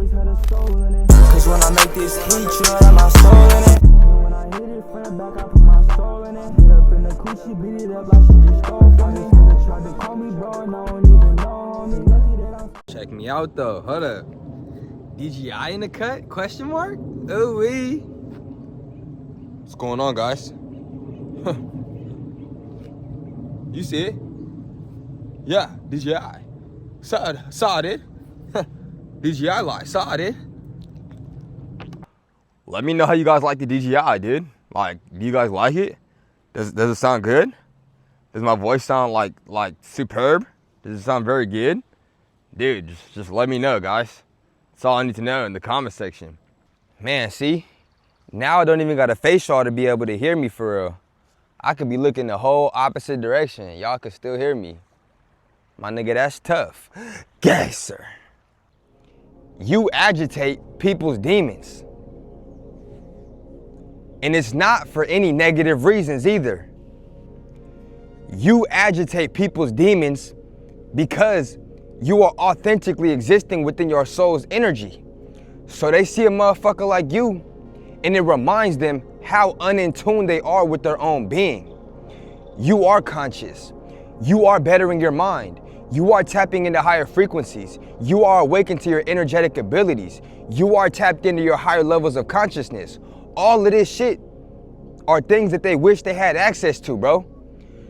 always had a soul in it. Cause when I make this heat, you know that my soul in it. And when I hit it from the back, I put my soul in it. Hit up in the coochie, beat it up like she just stole from me. This nigga tried to call me bro, and I don't even know me. Lucky that I'm... Check me out though, hold up. DGI in the cut? Question mark? Ooh wee. What's going on, guys? You see it? Yeah, DGI. Saw it. DGI like, saw it. Let me know how you guys like the DGI, dude. Like, do you guys like it? Does it sound good? Does my voice sound like superb? Does it sound very good? Dude, just let me know, guys. That's all I need to know in the comment section. Man, see? Now I don't even got a face y'all to be able to hear me for real. I could be looking the whole opposite direction. Y'all could still hear me. My nigga, that's tough. Yes, sir. You agitate people's demons. And it's not for any negative reasons either. You agitate people's demons because you are authentically existing within your soul's energy. So they see a motherfucker like you, and it reminds them how unintuned they are with their own being. You are conscious. You are bettering your mind. You are tapping into higher frequencies. You are awakened to your energetic abilities. You are tapped into your higher levels of consciousness. All of this shit are things that they wish they had access to, bro.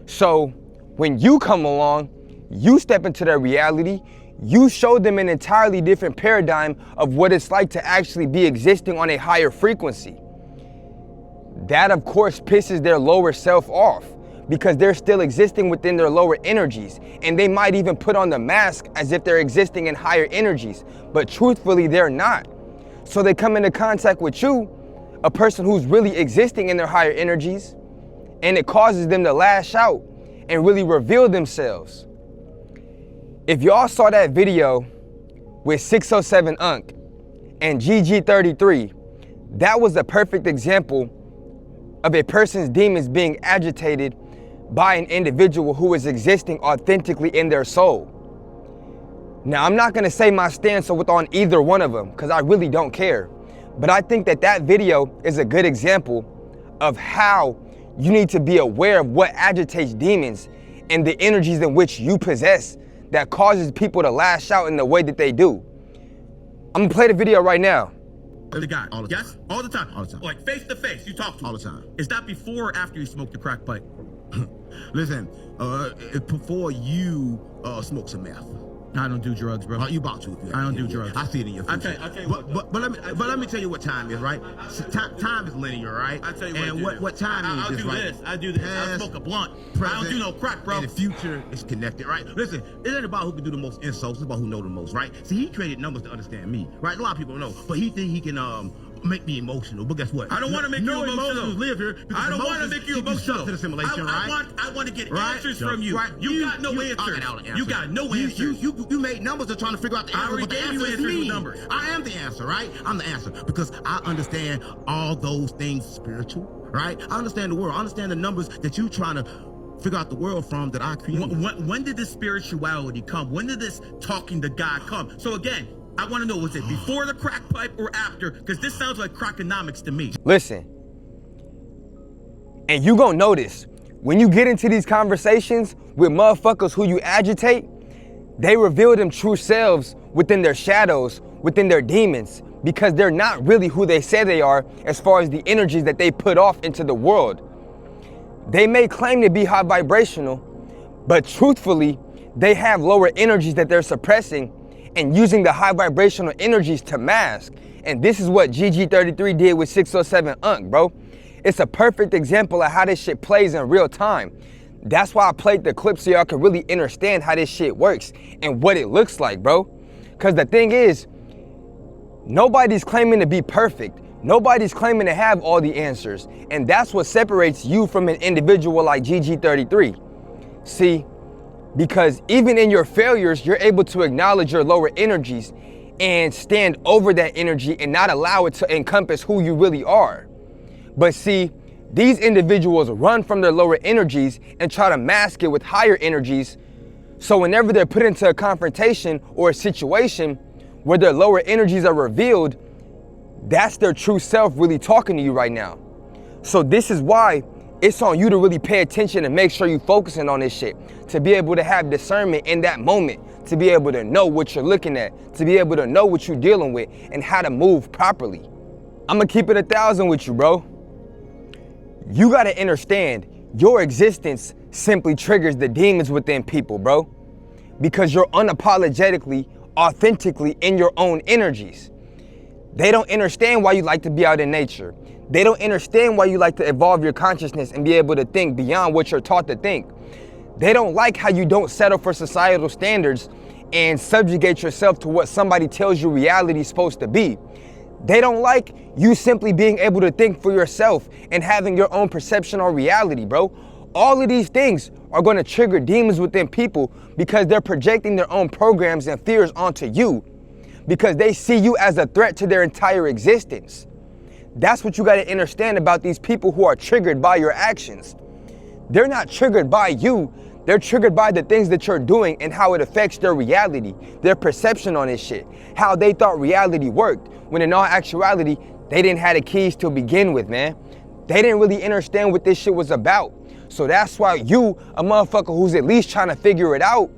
So when you come along, you step into their reality, you show them an entirely different paradigm of what it's like to actually be existing on a higher frequency. That, of course, pisses their lower self off because they're still existing within their lower energies, and they might even put on the mask as if they're existing in higher energies, but truthfully, they're not. So they come into contact with you, a person who's really existing in their higher energies, and it causes them to lash out and really reveal themselves. If y'all saw that video with 607 Unc and GG33, that was a perfect example of a person's demons being agitated by an individual who is existing authentically in their soul. Now, I'm not gonna say my stance on either one of them because I really don't care. But I think that video is a good example of how you need to be aware of what agitates demons and the energies in which you possess that causes people to lash out in the way that they do. I'm gonna play the video right now. The guy, all the time. yes? All the time? All the time. Like face to face, you talk to him? All the time. Is that before or after you smoke the crack pipe? Listen, before you smoke some meth. I don't do drugs, bro. You about to. If you I don't do drugs. I see it in your future. I tell you what. But let me tell you what time is, right? Time is linear, right? I tell you and what time is I'll right? I do this. Past, I smoke a blunt. Present, I don't do no crack, bro. And the future is connected, right? Listen, it ain't about who can do the most insults. It's about who know the most, right? See, he created numbers to understand me, right? A lot of people don't know, but he think he can make me emotional. But guess what? I don't want to make you emotional. Live here. I don't want to make you emotional. To the simulation, right? I want to get right? answers from you. Right? You got no answers. You got no answers. You made numbers to trying to figure out the answer. I already but the gave you answer is answers me. with numbers. I am the answer, right? I'm the answer because I understand all those things spiritual, right? I understand the world. I understand the numbers that you trying to figure out the world from that I created. When did this spirituality come? When did this talking to God come? So again, I want to know, was it before the crack pipe or after? Because this sounds like crackonomics to me. Listen, and you gonna notice, when you get into these conversations with motherfuckers who you agitate, they reveal them true selves within their shadows, within their demons, because they're not really who they say they are as far as the energies that they put off into the world. They may claim to be high vibrational, but truthfully, they have lower energies that they're suppressing and using the high vibrational energies to mask. And this is what GG33 did with 607 Unc, bro. It's a perfect example of how this shit plays in real time. That's why I played the clip so y'all can really understand how this shit works and what it looks like, bro. Because the thing is, nobody's claiming to be perfect. Nobody's claiming to have all the answers. And that's what separates you from an individual like GG33. See, because even in your failures, you're able to acknowledge your lower energies and stand over that energy and not allow it to encompass who you really are. But see, these individuals run from their lower energies and try to mask it with higher energies. So whenever they're put into a confrontation or a situation where their lower energies are revealed, that's their true self really talking to you right now. So this is why it's on you to really pay attention and make sure you're focusing on this shit, to be able to have discernment in that moment, to be able to know what you're looking at, to be able to know what you're dealing with and how to move properly. I'm gonna keep it 1,000 with you, bro. You gotta understand your existence simply triggers the demons within people, bro, because you're unapologetically, authentically in your own energies. They don't understand why you like to be out in nature. They don't understand why you like to evolve your consciousness and be able to think beyond what you're taught to think. They don't like how you don't settle for societal standards and subjugate yourself to what somebody tells you reality is supposed to be. They don't like you simply being able to think for yourself and having your own perception on reality, bro. All of these things are going to trigger demons within people because they're projecting their own programs and fears onto you because they see you as a threat to their entire existence. That's what you got to understand about these people who are triggered by your actions. They're not triggered by you. They're triggered by the things that you're doing and how it affects their reality, their perception on this shit, how they thought reality worked, when in all actuality, they didn't have the keys to begin with, man. They didn't really understand what this shit was about. So that's why you, a motherfucker who's at least trying to figure it out,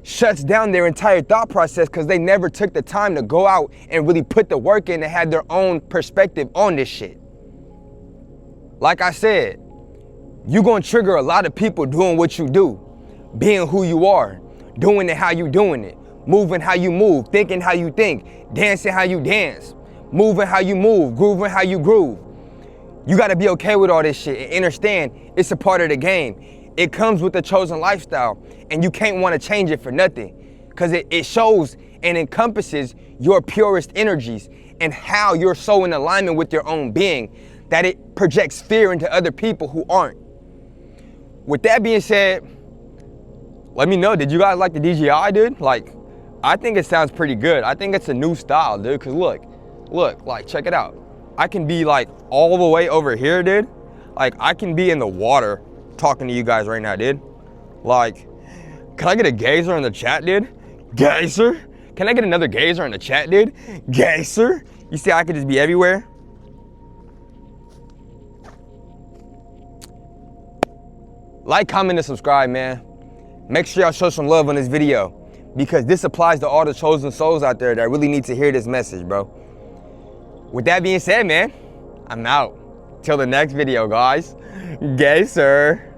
shuts down their entire thought process because they never took the time to go out and really put the work in and have their own perspective on this shit. Like I said, you're gonna trigger a lot of people doing what you do, being who you are, doing it how you doing it, moving how you move, thinking how you think, dancing how you dance, moving how you move, grooving how you groove. You gotta be okay with all this shit and understand it's a part of the game. It comes with the chosen lifestyle and you can't wanna change it for nothing because it shows and encompasses your purest energies and how you're so in alignment with your own being that it projects fear into other people who aren't. With that being said, let me know, did you guys like the DJI, dude? Like, I think it sounds pretty good. I think it's a new style, dude, because look, like, check it out. I can be like all the way over here, dude. Like, I can be in the water talking to you guys right now, dude. Like, can I get a gazer in the chat, dude? Gazer? Can I get another gazer in the chat, dude? Gazer? You see, I could just be everywhere. Like, comment, and subscribe, man. Make sure y'all show some love on this video because this applies to all the chosen souls out there that really need to hear this message, bro. With that being said, man, I'm out. Till the next video, guys. Gay, sir.